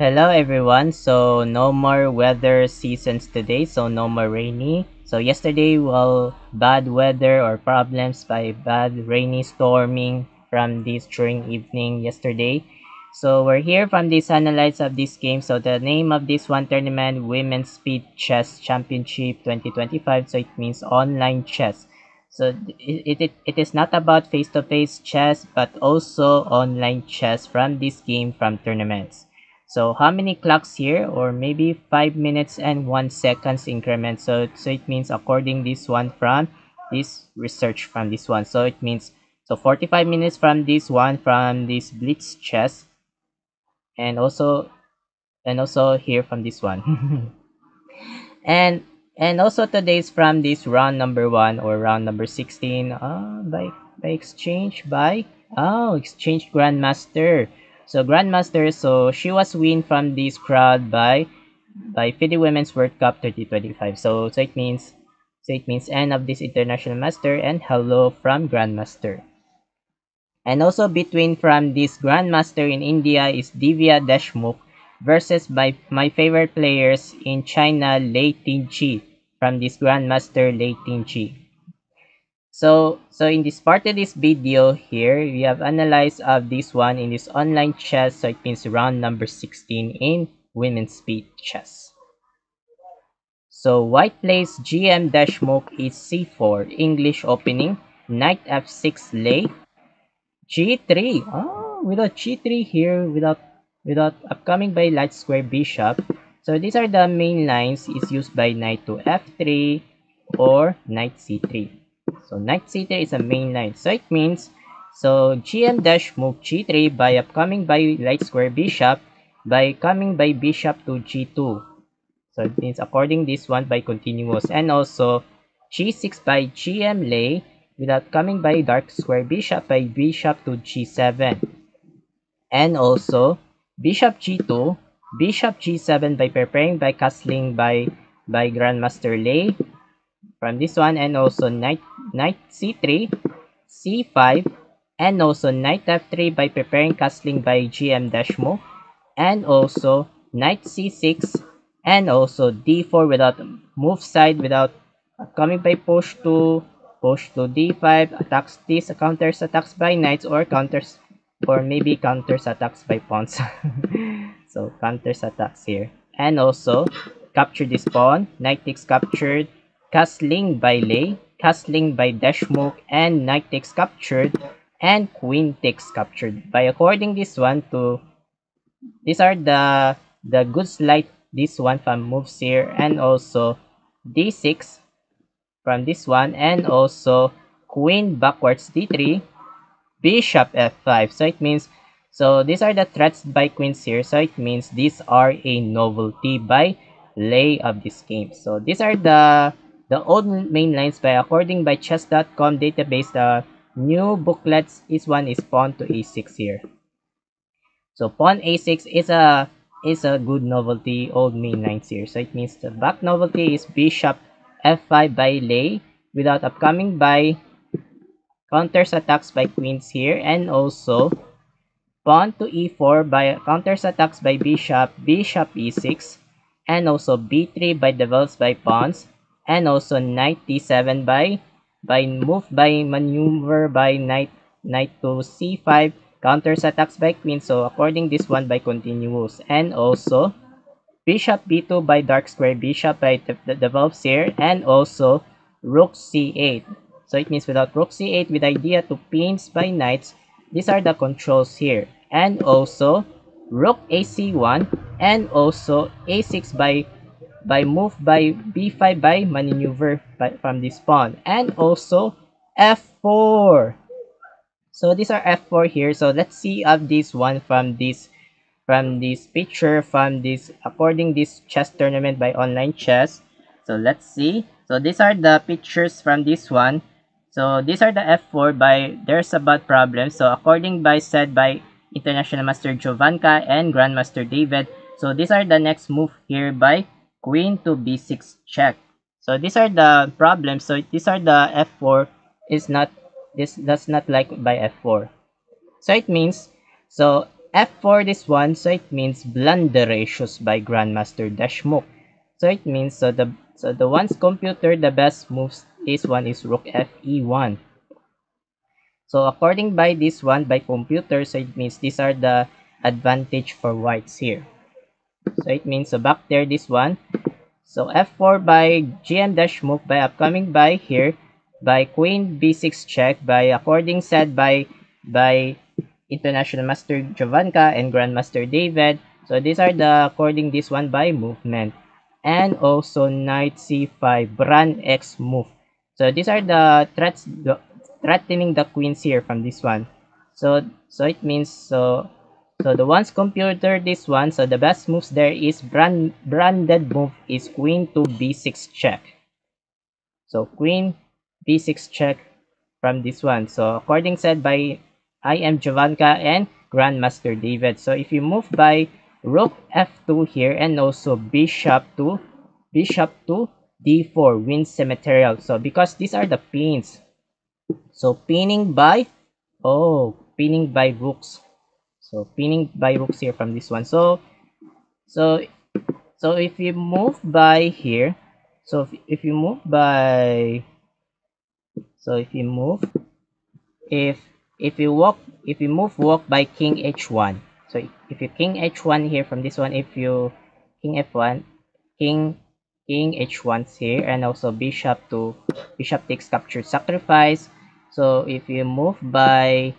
Hello everyone. So no more weather seasons today. So no more rainy. So yesterday, well, bad weather or problems by bad rainy storming from this during evening yesterday. So we're here from this analyze of this game. So the name of this one tournament, Women's Speed Chess Championship 2025. So it means online chess. So it is not about face-to-face chess, but also online chess from this game from tournaments. So how many clocks here? Or maybe 5 minutes and 1 seconds increment. So it means according this one from this research from this one. So it means 45 minutes from this one from this blitz chess, and also here from this one. and and also today's from this round number 1 or round number 16 by exchange by exchange grandmaster. So grandmaster, so she was win from this crowd by FIDE Women's World Cup 2025. So it means end of this international master and hello from grandmaster. And also between from this grandmaster in India is Divya Deshmukh versus my favorite players in China, Lei Tingqi from this grandmaster Lei Tingqi. So in this part of this video here, we have analyzed of this one in this online chess. So it means round number 16 in women's speed chess. So white plays GM Deshmukh is C4 English opening, knight F6 Lei, G3. Without G3 here, without upcoming by light square bishop. So these are the main lines is used by knight to F3 or knight C3. So knight C3 is a main line. So it means GM dash move G3 by upcoming by light square bishop by coming by bishop to G2. So it means according this one by continuous, and also G6 by GM Lei without coming by dark square bishop by bishop to G7, and also bishop G2, bishop G7 by preparing by castling by grandmaster Lei from this one, and also knight C3, C5, and also knight F3 by preparing castling by GM Deshmukh, and also knight C6, and also D4 without move side without coming by push to D5, attacks this, counters attacks by knights, or counters, or maybe counters attacks by pawns. So counters attacks here, and also capture this pawn, knight takes captured, castling by Lei, castling by Deshmukh, and knight takes captured, and queen takes captured. By according this one to these are the good slide this one from moves here, and also D6 from this one, and also queen backwards D3, bishop F5. So it means these are the threats by queens here. So it means these are a novelty by Lei of this game. So these are the old main lines by according by chess.com database. The new booklets is one is pawn to a6 here. So pawn a6 is a good novelty old main lines here. So it means the back novelty is bishop f5 by Lei without upcoming by counters attacks by queens here, and also pawn to e4 by counters attacks by bishop e6, and also b3 by develops by pawns, and also knight d7 by move by maneuver by knight to c5, counters attacks by queen. So according this one by continuous, and also bishop b2 by dark square bishop by develops here, and also rook c8. So it means without rook c8 with idea to pins by knights, these are the controls here. And also rook ac1, and also a6 by move by b5 by maneuver from this pawn, and also f4. So these are f4 here. So let's see of this one from this picture from this according this chess tournament by online chess. So let's see. So these are the pictures from this one. So these are the f4 by there's a bad problem. So according by said by international master Jovanka and grandmaster David. So these are the next move here by queen to b6 check. So these are the problems. So these are the f4 is not this does not like by f4. So it means so f4 this one, so it means blunderatious by Grandmaster Dashmuk. So it means the one's computer, the best moves this one is rook fe1. So according by this one by computer, so it means these are the advantage for whites here. So it means so back there this one. So f4 by GM Dashmuk by upcoming by here by queen b6 check by according said by International Master Jovanka and Grandmaster David. So these are the according this one by movement. And also knight c5 Bran X move. So these are the threats threatening the queens here from this one. So it means so the one's computer this one, so the best moves there is branded move is queen to b6 check. So queen b6 check from this one. So according said by I am Jovanka and Grandmaster David. So if you move by rook f2 here and also bishop to d4 wins cemeterial. So because these are the pins. So pinning by rooks. So pinning by rooks here from this one. So so if you move by here, so if you move by so if if you move by king h1. So if you king h1 here from this one, if you king f1, king h1's here, and also bishop takes captured sacrifice. So if you move by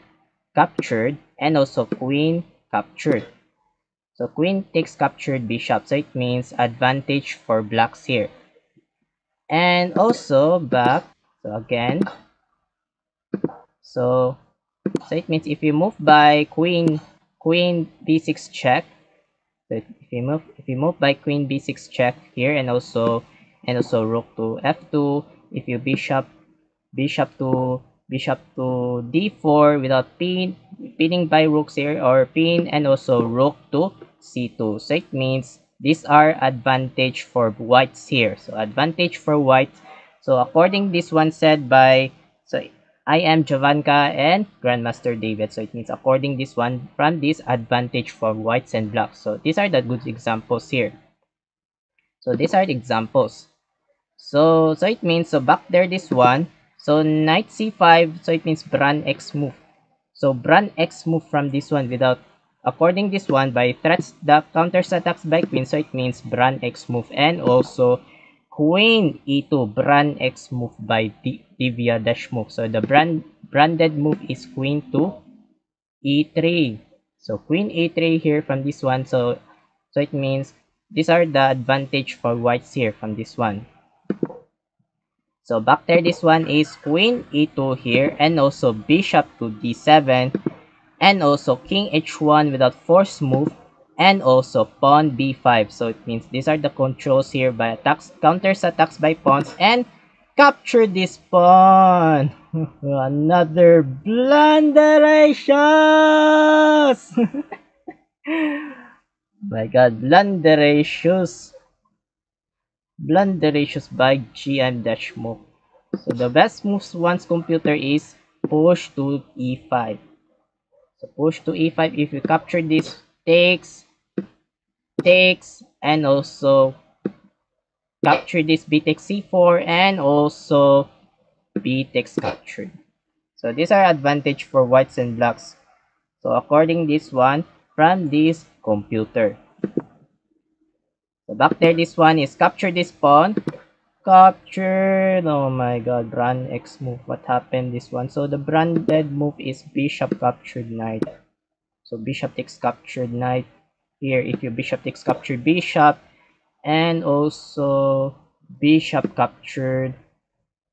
captured and also queen captured. So queen takes captured bishop. So it means advantage for blacks here. And also back. So again. So it means if you move by queen b6 check. So if you move by queen b6 check here and also rook to f2. If you bishop to d4 without pinning by rooks here or pin and also rook to c2. So it means these are advantage for whites here. So advantage for whites. So according this one said by I am Jovanka and Grandmaster David. So it means according this one from this advantage for whites and blacks. So these are the good examples here. So these are the examples. So it means so back there this one. So knight c5. So it means Bran X move. So Bran X move from this one without according this one by threats the counters attacks by queen. So it means Bran X move and also queen e2 Bran X move by Divya dash move. So the branded move is queen to e3. So queen e3 here from this one. So it means these are the advantage for whites here from this one. So back there this one is queen e2 here and also bishop to d7 and also king h1 without force move and also pawn b5. So it means these are the controls here by counters attacks by pawns and capture this pawn. Another blunderations. My god, blunderations by GM Dashmuk. So the best moves once computer is push to e5. So push to e5. If you capture this, takes, and also capture this b takes c4 and also b takes captured. So these are advantage for whites and blacks. So according this one from this computer. So back there this one is capture this pawn. Captured. Oh my god, Bran X move. What happened this one? So the branded move is bishop captured knight. So bishop takes captured knight. Here, if you bishop takes captured bishop, and also bishop captured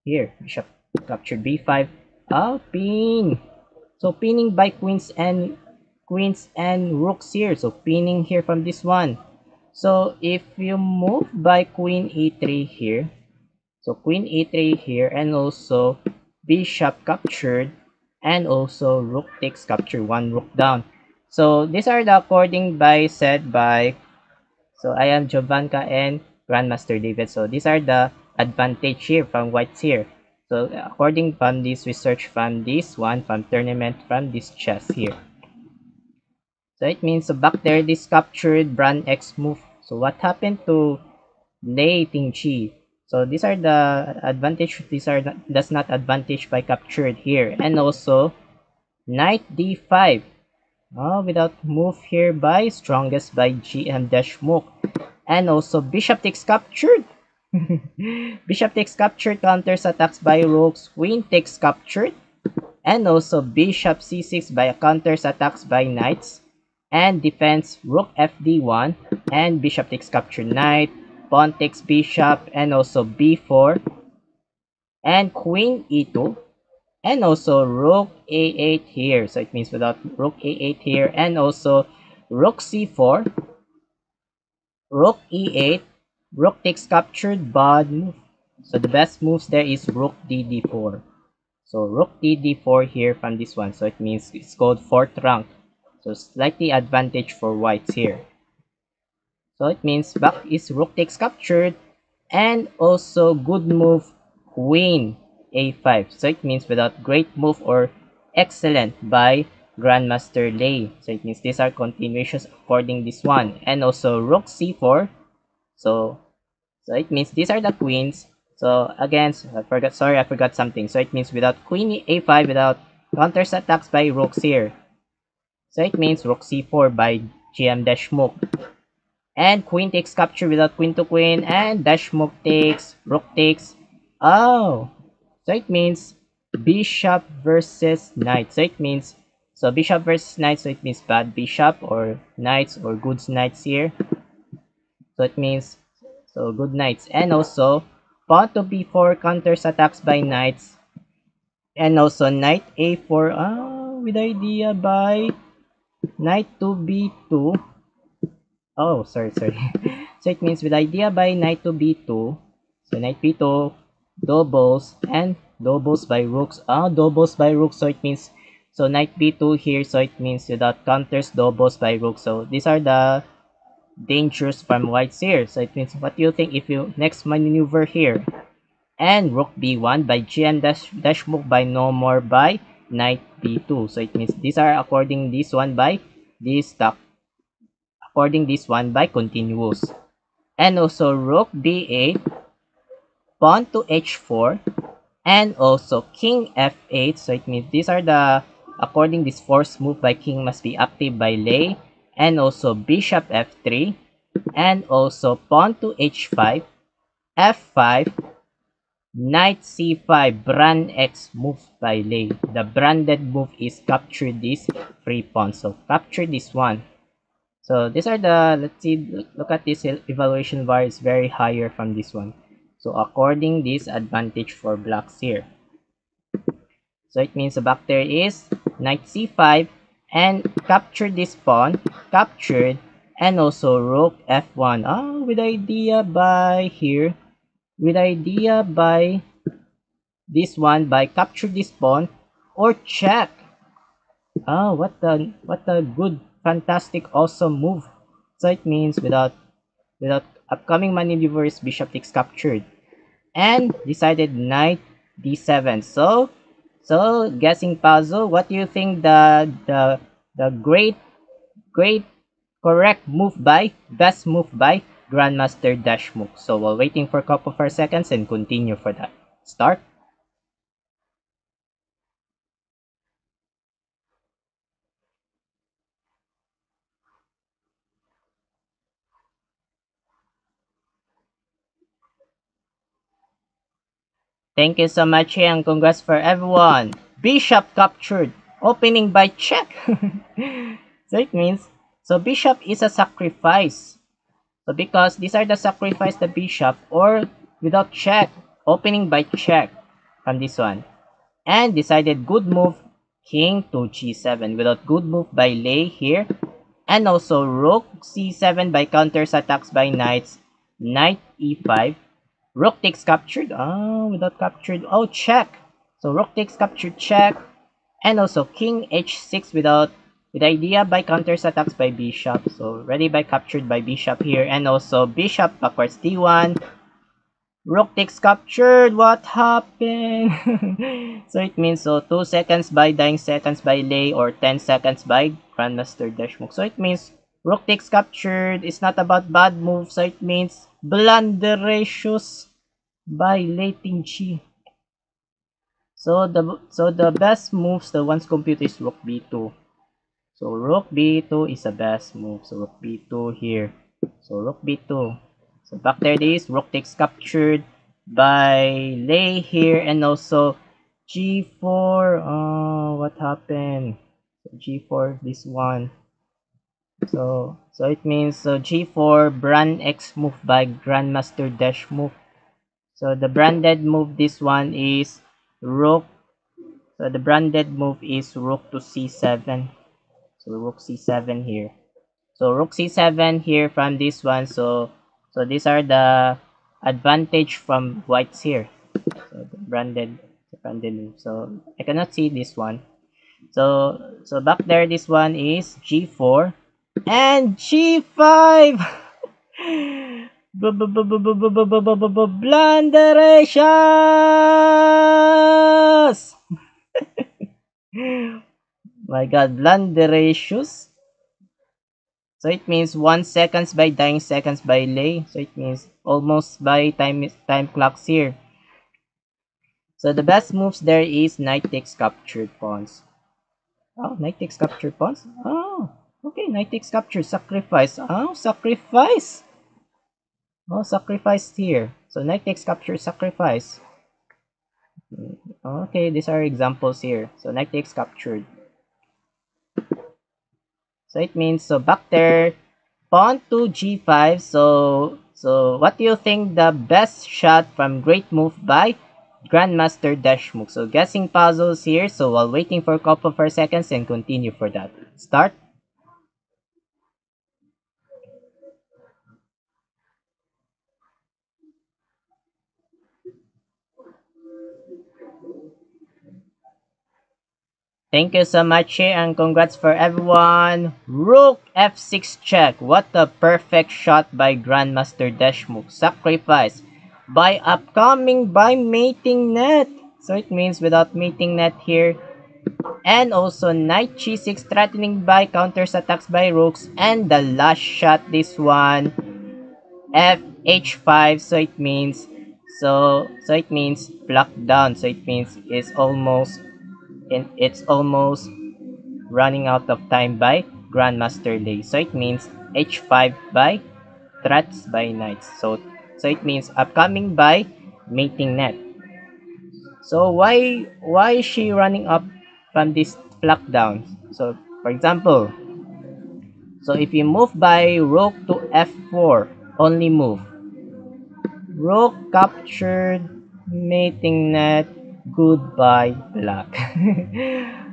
here, bishop captured b5. Pin. So pinning by queens and rooks here. So pinning here from this one. So if you move by queen e3 here, so queen e3 here and also bishop captured and also rook takes capture, one rook down. So these are the according by said by so I am Jovanka and Grandmaster David. So these are the advantage here from whites here. So according from this research from this one from tournament from this chess here. So it means so back there this captured Bran X move. So what happened to Lei Tingqi? So these are the advantage. These are that's not advantage by captured here. And also knight d5. Oh, without move here by strongest by GM dash Mook. And also bishop takes captured. Bishop takes captured counters attacks by rogues. Queen takes captured. And also bishop c6 by counters attacks by knights. And defense rook fd1. And bishop takes captured knight. Pawn takes bishop. And also b4. And queen e2. And also rook a8 here. So it means without rook a8 here. And also rook c4. Rook e8. Rook takes captured, bad move. So the best moves there is rook dd4. So rook dd4 here from this one. So it means it's called 4th rank. So slightly advantage for whites here. So it means back is rook takes captured. And also good move queen a5. So it means without great move or excellent by Grandmaster Lei. So it means these are continuations according this one. And also rook c4. So it means these are the queens. So again, I forgot something. So it means without queen a5, without counters attacks by rooks here. So it means rook c4 by GM dash Mook. And queen takes capture without queen to queen, and dash Mook takes, rook takes. Oh, so it means bishop versus knight. So it means so bishop versus knight. So it means bad bishop or knights or good knights here. So it means so good knights. And also pawn to b4 counters attacks by knights. And also knight a4 with idea by knight to b2. Oh, sorry. So it means with idea by knight to b2. So knight b2 doubles and doubles by rooks. Doubles by rooks. So it means so knight b2 here. So it means that counters doubles by rooks. So these are the dangers from whites here. So it means what do you think if you next maneuver here? And rook b1 by GM dash Mook by no more by knight b2. So it means these are according this one by this stock. According this one by continuous. And also rook b8, pawn to h4, and also king f8. So it means these are the according this force move by king must be active by Lei. And also bishop f3, and also pawn to h5, f5, knight c5, Bran X move by Lei. The branded move is capture this free pawn. So capture this one. So these are the, let's see, look at this evaluation bar is very higher from this one. So according this advantage for blacks here. So it means the back there is knight c5 and capture this pawn, captured, and also rook f1. With idea by here, with idea by this one by capture this pawn or check. What a good, fantastic, awesome move. So it means without upcoming maneuvers, bishop takes captured and decided knight d7. So guessing puzzle, what do you think the great correct move by best move by Grandmaster dash Mook? So while waiting for a couple of seconds and continue for that. Start. Thank you so much and congrats for everyone. Bishop captured. Opening by check. So it means so bishop is a sacrifice. So because these are the sacrifice the bishop or without check. Opening by check from this one. And decided good move king to g7 without good move by Lei here. And also rook c7 by counters attacks by knights. Knight e5. Rook takes captured. Without captured. Check. So rook takes captured, check. And also king h6 with idea by counters attacks by bishop. So ready by captured by bishop here. And also bishop backwards d1. Rook takes captured. What happened? So it means 2 seconds by dying seconds by Lei or 10 seconds by Grandmaster Deshmukh. So it means Rook takes captured. It's not about bad move. So it means blunderacious by Lei Tingqi. So the best moves the ones compute is Rook B2. So Rook B2 is the best move. So Rook B2 here. So Rook B2. So back there it is. Rook takes captured by Lei here, and also G4. What happened? So G4 this one. So it means G4 brand X move by Grandmaster Deshmukh. So the branded move this one is Rook. So the branded move is Rook to C7. So Rook C7 here. So Rook C7 here from this one. So these are the advantage from whites here. So the branded move. So I cannot see this one. So back there this one is G4 and G5. Blunderacious. My god, blunderacious. So it means 1 seconds by dying seconds by Lei. So it means almost by time clocks here. So the best moves there is knight takes captured pawns. Oh, knight takes captured pawns. Oh, okay, knight takes captured sacrifice. Oh, sacrifice. Oh, sacrifice here. So knight takes captured sacrifice. Okay, these are examples here. So knight takes captured. So it means back there pawn to g5. So what do you think the best shot from great move by Grandmaster Deshmukh? So guessing puzzles here. So while waiting for a couple of seconds and continue for that. Start. Thank you so much here and congrats for everyone. Rook f6 check. What a perfect shot by Grandmaster Deshmukh. Sacrifice by upcoming by mating net. So it means without mating net here. And also knight g6 threatening by counters attacks by rooks. And the last shot this one f h5. So it means block down. So it means it's almost running out of time by Grandmaster Lei. So it means h5 by threats by knights. So it means upcoming by mating net. So why is she running up from this block down? So for example, so if you move by rook to f4, only move. Rook captured, mating net, goodbye black.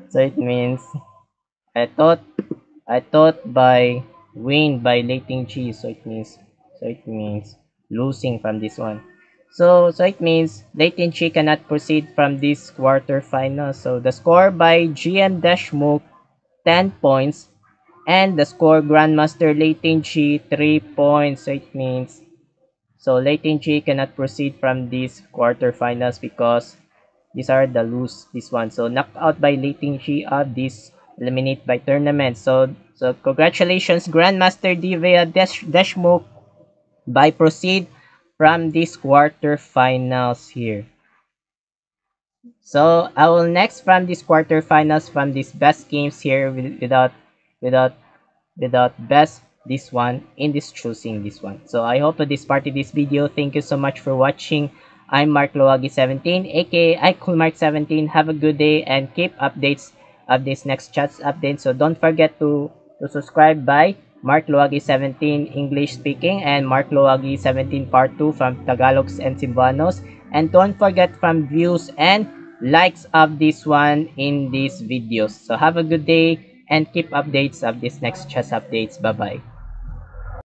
So it means I thought I thought by win by lating G, so it means losing from this one. So it means lating G cannot proceed from this quarterfinal. So the score by GM Deshmukh 10 points and the score Grandmaster lating G 3 points. So lating G cannot proceed from these quarterfinals because these are the lose this one. So knocked out by Leiting G of this eliminate by tournament. So congratulations Grandmaster Divya Deshmukh by proceed from this quarterfinals here. So I will next from this quarterfinals from these best games here without without best this one in this choosing this one. So I hope to this party this video. Thank you so much for watching. I'm Mark Loagi 17 aka I Cool Mark 17. Have a good day and keep updates of this next chats update. So don't forget to subscribe by Mark Loagi 17 English speaking and Mark Loagi 17 part 2 from Tagalogs and Cebuanos. And don't forget from views and likes of this one in these videos. So have a good day and keep updates of this next chess updates. Bye bye.